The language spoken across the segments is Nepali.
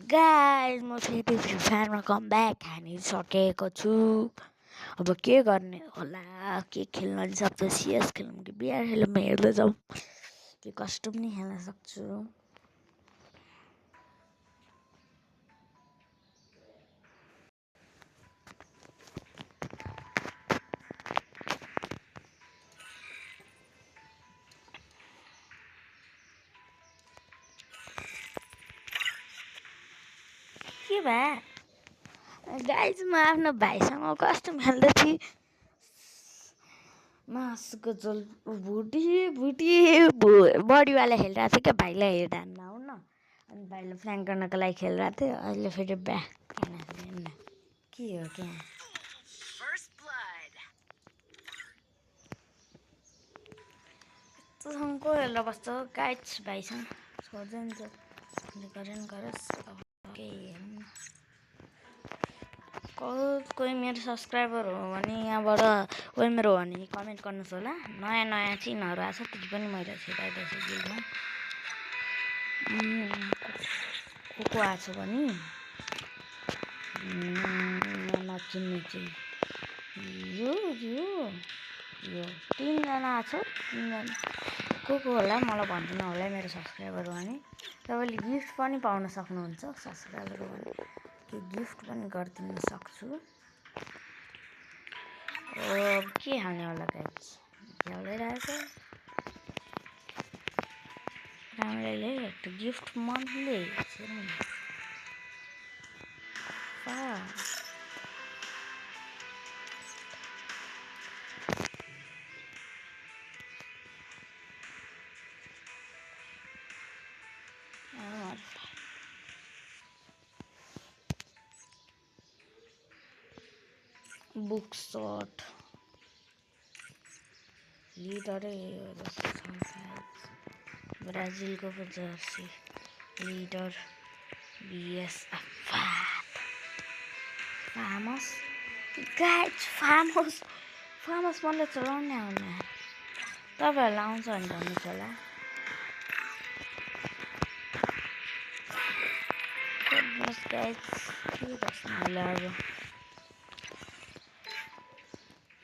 गाइस म फेरि फ्री फायरमा कमब्याक हानिसकेको छु। अब के गर्ने होला, के खेल्न सक्छु, सिएस खेलौँ कि बिआर खेलौँ हेर्दै जाउँ, कि कस्टम पनि खेल्न सक्छु। के भयो गाइस, म आफ्नो भाइसँग कस्टम खेल्दै थिएँ। मासुको झोल भुटी बडीवाला खेलिरहेको थियो क्या, भाइलाई हेर्दा हुन्न। अनि भाइले फ्ल्याङ्क गर्नको लागि खेलिरहेको थियो। अहिले फेरि ब्याक के हो क्या, यस्तोसँग को हेरेर बस्छ गाइस, भाइसँग छोड्दै नि गरोस्। अब केही हेरौँ कोही मेरो सब्सक्राइबर हो भने, यहाँबाट कोही मेरो हो भने कमेन्ट गर्नुहोस् होला। नयाँ नयाँ चिनहरू आएको छ, त्यो पनि मैले छिराइदिएछु गिल्डमा। को आएको छ भने नचिन्ने चाहिँ यो तिनजना आएको छ। तिनजना को होला मलाई भनिदिनु होला मेरो सब्सक्राइबर हो भने। तपाईँले गिफ्ट पनि पाउन सक्नुहुन्छ सब्सक्राइबर हो भने, त्यो गिफ्ट पनि गरिदिन सक्छु। के हाल्ने होला गाइस, झ्याउलाइरहेको राम्रैले त्यो गिफ्ट मनले बुक शॉट लिडरै ब्राजिलको पो जर्सी लिडर बिएस फार्मस गाइस। फार्मस मलाई चलाउनै आउनु, तपाईँहरूलाई आउँछ भने भन्नुहोस् होला। गाइस के गर्छ मैले अब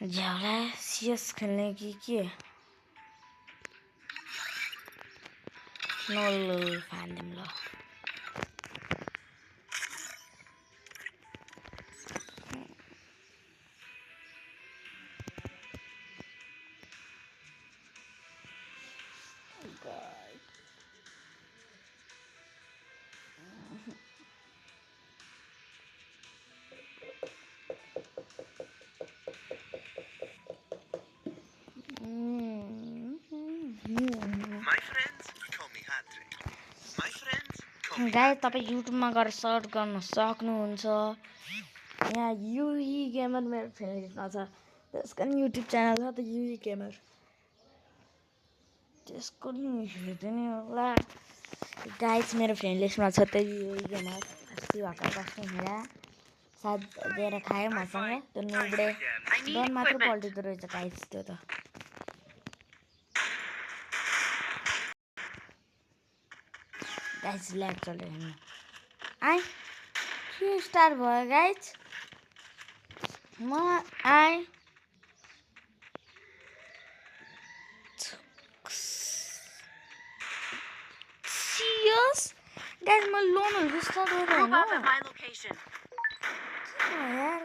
झ्याउला सिएस खेल्ने कि के नल फान्दिउँ ल। गाइस तपाईँ युट्युबमा गएर सर्च गर्न सक्नुहुन्छ। यहाँ युही गेमर मेरो फ्रेन्ड लिस्टमा छ, त्यसको नि युट्युब च्यानल छ त युही गेमर, त्यसको नि हेरिदिनु होला गाइस। मेरो फ्रेन्ड लिस्टमा छ त युही गेमर। अस्ति भर्खर कस्टम खेला सायद दिएर खायो मसँग। त्यो नुब्डे डन मात्र पल्टिँदो रहेछ गाइस त्यो त। गाइस ल्याग चल्यो हेर्नु। के स्टार भयो गाइस, म सिरियस गाइस, म लोनहरू स्टार्ट गरेँ यार।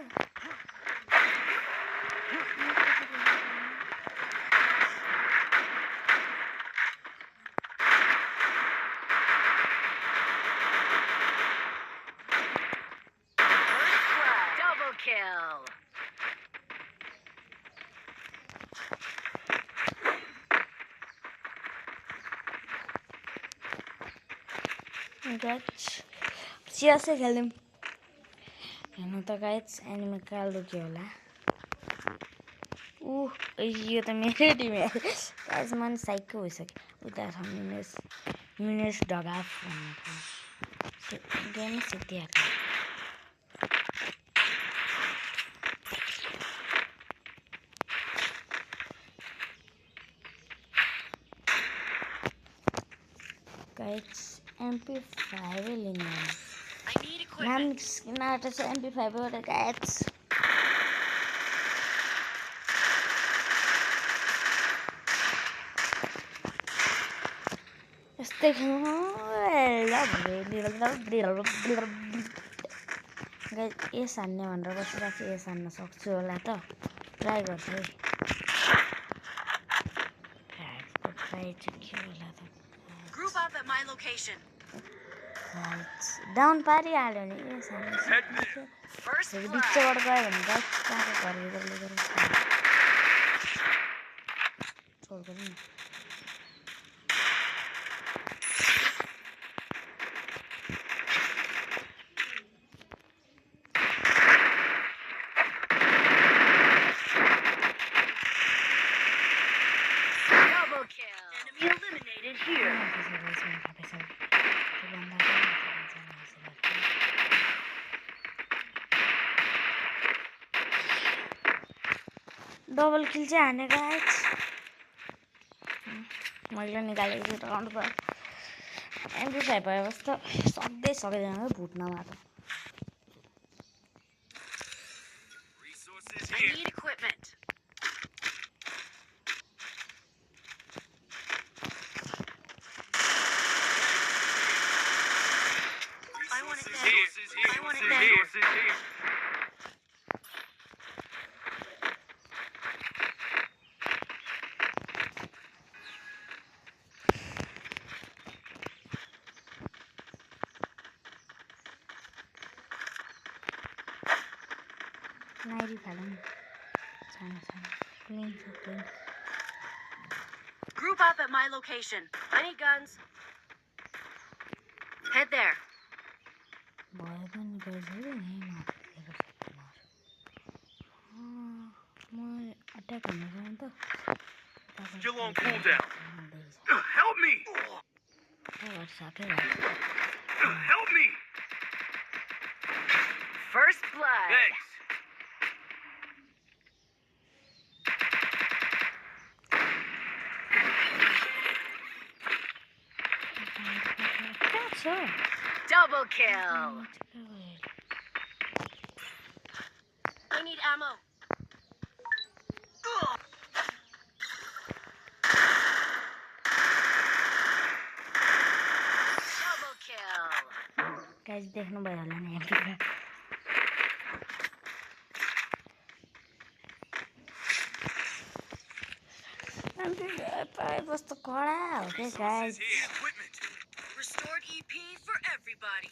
सिएसै खेल्यौँ हेर्नु त गाइस। एनिमी कालो के होला, यो त मेरै टिम गाइस। मन साइको भइसक्यो उता छ मिनेस ढगाफ गेम सिद्धिहाल्छ। गाइस MP5 लिनु नाम स्किन आर्ट छ MP5 बाट गाइस यस्तै खेल्नु गाइस एस हान्ने भनेर बसिरहेको छु एस हान्न सक्छु होला त ट्राई गर्छु है ट्राई चाहिँ के होला त Group up at my location. Down पारिहाल्यो नि एस हान्न First blood. बिचबाट गयो भने गाइस कहाँको घरभित्रले गरेर छोड्दैन नि Double kill. Enemy eliminated here. Double kill चाहिँ हाने गाइस मैले निकालेको छु राउन्ड पर MP5 भएपछि त सक्दै सक्दैन है भुट्नमा त I need equipment. I want it then. I want it then. नाइरी फालौँ सानो सानो क्लिन छ clean Group up at my location. I need guns. Head there. भयो पनि गाइस है म अट्याक गर्न जाऊँ त Still on cooldown. Help me! Help me! First blood. Thanks. Double kill. I need ammo. Double kill. Guys देख्नु भयो होला नि MP5 MP5 कस्तो कडा हो के guys Equipment. Restored EP for everybody.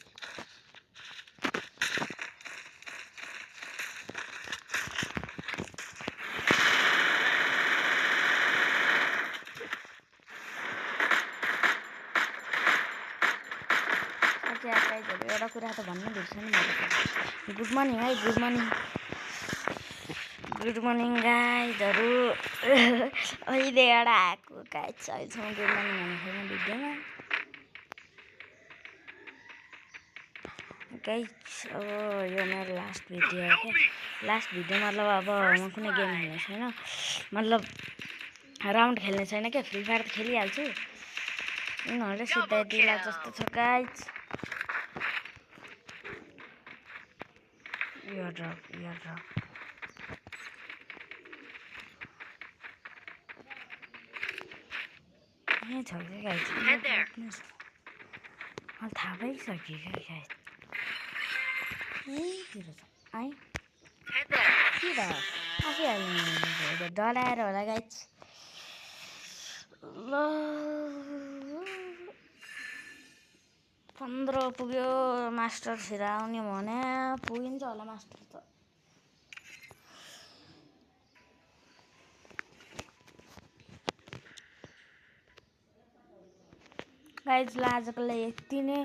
एउटा कुरा त भन्नु बिर्सेँ नि मैले गुड मर्निङ है गुड मर्निङ गाइजहरू अहिले एउटा आएको गाइज अहिलेसम्म गुड मर्निङ भनेको छैन भिडियोमा गाइज अब यो मेरो लास्ट भिडियो हो क्या लास्ट भिडियो मतलब अब म कुनै गेम खेल्ने छैन मतलब राउन्ड खेल्ने छैन क्या फ्री फायर त खेलिहाल्छु उनीहरूले सिधाइदिला जस्तो छ गाइज यो ड्रप यहाँ छ क्या गाइज मलाई थाहा भइसक्यो क्या गाइज यहीँतिर छ है के भयो आफै हाल्नु डराएर होला गाइज ल 15 पुग्यो मास्टर छिरा आउने भने पुगिन्छ होला मास्टर त गाइज ल आजको लागि यति नै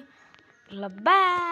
ल बाई